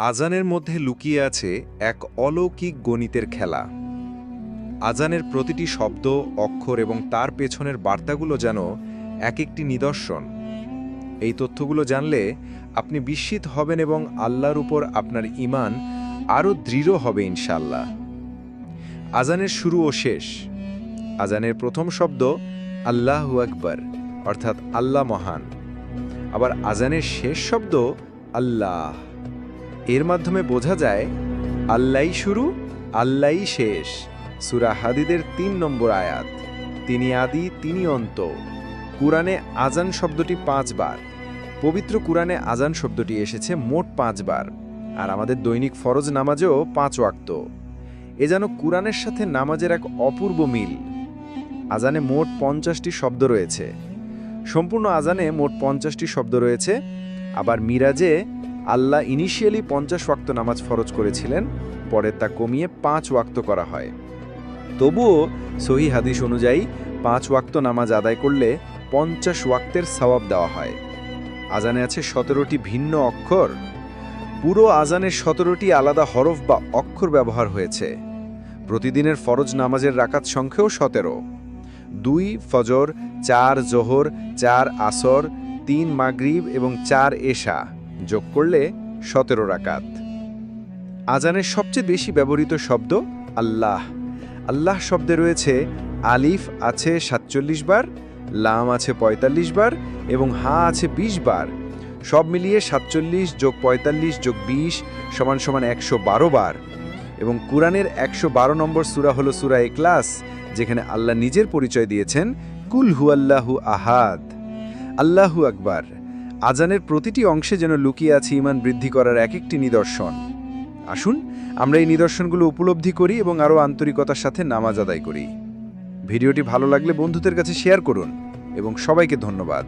আজানের মধ্যে লুকিয়ে আছে এক অলৌকিক গণিতের খেলা। আজানের প্রতিটি শব্দ, অক্ষর এবং তার পেছনের বার্তাগুলো যেন এক একটি নিদর্শন। এই তথ্যগুলো জানলে আপনি বিস্মিত হবেন এবং আল্লাহর উপর আপনার ঈমান আরও দৃঢ় হবে ইনশাআল্লাহ। আজানের শুরু ও শেষ। আজানের প্রথম শব্দ আল্লাহু আকবার, অর্থাৎ আল্লাহ মহান। আবার আজানের শেষ শব্দ আল্লাহ। এর মাধ্যমে বোঝা যায় আল্লাহই শুরু, আল্লাহই শেষ। সূরা হাদীদের ৩ নম্বর আয়াত। তিনি আদি, তিনি অন্ত। কুরআনে আজান শব্দটি ৫ বার। পবিত্র কুরআনে আজান শব্দটি এসেছে মোট ৫ বার। আর আমাদের দৈনিক ফরজ নামাজেও ৫ ওয়াক্ত। এ যেন কুরআনের সাথে নামাজের এক অপূর্ব মিল। আজানে মোট ৫০টি শব্দ রয়েছে। সম্পূর্ণ আজানে মোট ৫০টি শব্দ রয়েছে। আবার মিরাজে আল্লাহ ইনিশিয়ালি ৫০ ওয়াক্ত নামাজ ফরজ করেছিলেন, পরে তা কমিয়ে ৫ ওয়াক্ত করা হয়। তবুও সহিহ হাদিস অনুযায়ী ৫ ওয়াক্ত নামাজ আদায় করলে ৫০ ওয়াক্তের সওয়াব দেওয়া হয়। আজানে আছে ১৭টি ভিন্ন অক্ষর। পুরো আজানের ১৭টি আলাদা হরফ বা অক্ষর ব্যবহার হয়েছে। প্রতিদিনের ফরজ নামাজের রাকাত সংখ্যাও ১৭। ২ ফজর, ৪ জোহর, ৪ আসর, ৩ মাগরিব এবং ৪ এশা যোগ করলে ১৭ রাকাত। আজানের সবচেয়ে বেশি ব্যবহৃত শব্দ আল্লাহ। আল্লাহ শব্দে রয়েছে আলিফ আছে ৪৭ বার, লাম আছে ৪৫ বার এবং হা আছে ২০ বার। সব মিলিয়ে ৪৭ যোগ ৪৫ যোগ ২০ সমান ১১২ বার। এবং কুরআনের ১১২ নম্বর সূরা হলো সূরা ইখলাস, যেখানে আল্লাহ নিজের পরিচয় দিয়েছেন কুল হুয়াল্লাহু আহাদ। আল্লাহু আকবার। আজানের প্রতিটি অংশে যেন লুকিয়ে আছে ঈমান বৃদ্ধি করার এক একটি নিদর্শন। আসুন আমরা এই নিদর্শনগুলো উপলব্ধি করি এবং আরও আন্তরিকতার সাথে নামাজ আদায় করি। ভিডিওটি ভালো লাগলে বন্ধুদের কাছে শেয়ার করুন এবং সবাইকে ধন্যবাদ।